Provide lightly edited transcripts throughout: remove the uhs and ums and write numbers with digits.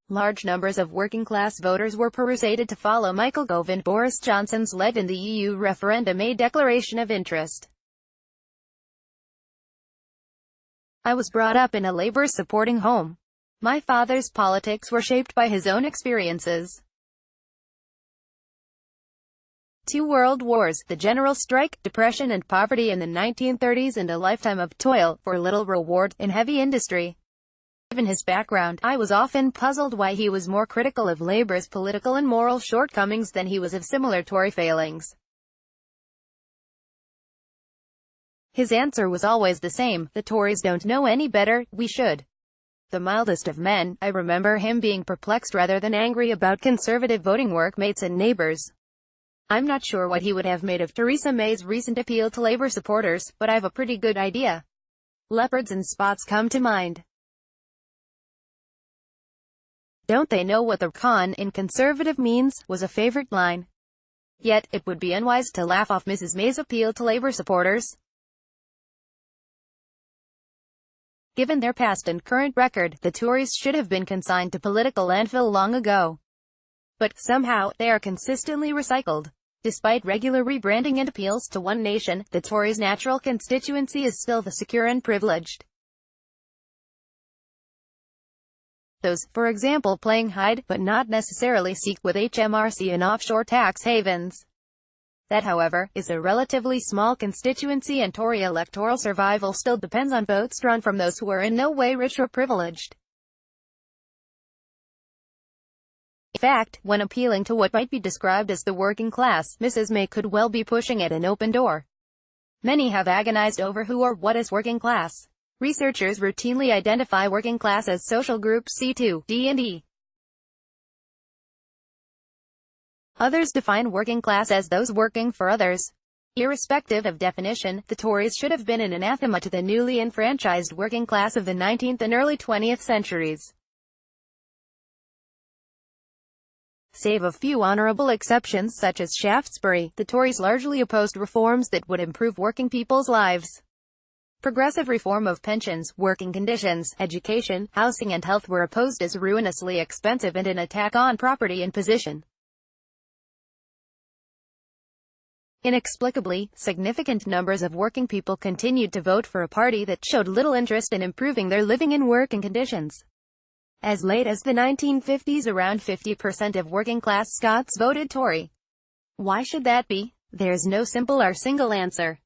Large numbers of working-class voters were perusaded to follow Michael Gove and Boris Johnson's lead in the EU referendum, a declaration of interest. I was brought up in a Labour-supporting home. My father's politics were shaped by his own experiences. 2 world wars, the general strike, depression and poverty in the 1930s, and a lifetime of toil, for little reward, in heavy industry. Given his background, I was often puzzled why he was more critical of Labour's political and moral shortcomings than he was of similar Tory failings. His answer was always the same: the Tories don't know any better, we should. The mildest of men, I remember him being perplexed rather than angry about Conservative voting workmates and neighbours. I'm not sure what he would have made of Theresa May's recent appeal to Labour supporters, but I've a pretty good idea. Leopards and spots come to mind. Don't they know what the con in Conservative means, was a favourite line. Yet, it would be unwise to laugh off Mrs May's appeal to Labour supporters. Given their past and current record, the Tories should have been consigned to political landfill long ago. But, somehow, they are consistently recycled. Despite regular rebranding and appeals to one nation, the Tories' natural constituency is still the secure and privileged. Those, for example, playing hide, but not necessarily seek with HMRC and offshore tax havens. That, however, is a relatively small constituency, and Tory electoral survival still depends on votes drawn from those who are in no way rich or privileged. In fact, when appealing to what might be described as the working class, Mrs May could well be pushing at an open door. Many have agonized over who or what is working class. Researchers routinely identify working class as social group C2, D and E. Others define working class as those working for others. Irrespective of definition, the Tories should have been an anathema to the newly enfranchised working class of the 19th and early 20th centuries. Save a few honourable exceptions such as Shaftesbury, the Tories largely opposed reforms that would improve working people's lives. Progressive reform of pensions, working conditions, education, housing and health were opposed as ruinously expensive and an attack on property and position. Inexplicably, significant numbers of working people continued to vote for a party that showed little interest in improving their living and working conditions. As late as the 1950s, around 50% of working-class Scots voted Tory. Why should that be? There's no simple or single answer.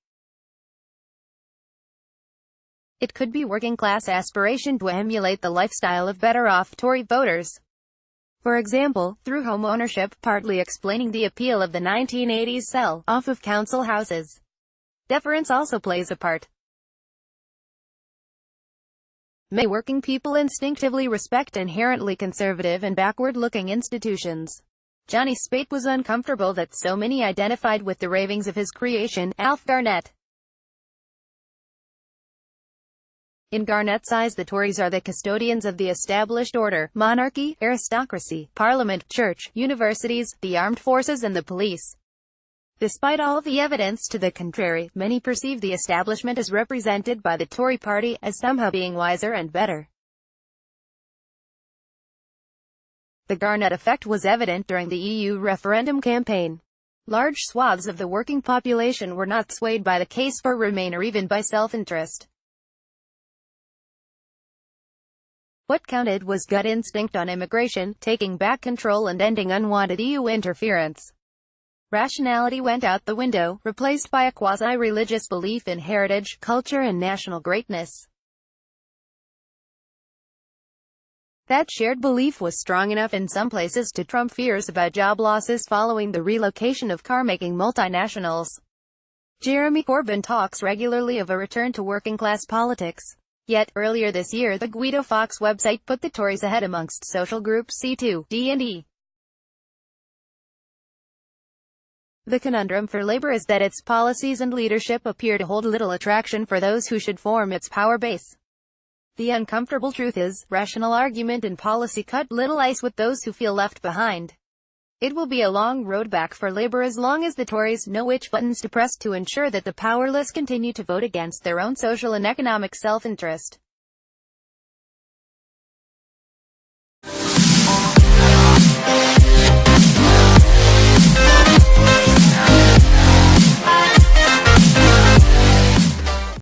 It could be working-class aspiration to emulate the lifestyle of better-off Tory voters. For example, through home ownership, partly explaining the appeal of the 1980s sell-off of council houses. Deference also plays a part. May working people instinctively respect inherently conservative and backward-looking institutions. Johnny Speight was uncomfortable that so many identified with the ravings of his creation, Alf Garnett. In Garnett's eyes, the Tories are the custodians of the established order, monarchy, aristocracy, parliament, church, universities, the armed forces and the police. Despite all the evidence to the contrary, many perceive the establishment as represented by the Tory party as somehow being wiser and better. The Garnett effect was evident during the EU referendum campaign. Large swaths of the working population were not swayed by the case for Remain or even by self-interest. What counted was gut instinct on immigration, taking back control and ending unwanted EU interference. Rationality went out the window, replaced by a quasi-religious belief in heritage, culture and national greatness. That shared belief was strong enough in some places to trump fears about job losses following the relocation of car-making multinationals. Jeremy Corbyn talks regularly of a return to working-class politics. Yet, earlier this year the Guido Fawkes website put the Tories ahead amongst social groups C2, D and E. The conundrum for Labour is that its policies and leadership appear to hold little attraction for those who should form its power base. The uncomfortable truth is, rational argument and policy cut little ice with those who feel left behind. It will be a long road back for Labour as long as the Tories know which buttons to press to ensure that the powerless continue to vote against their own social and economic self-interest.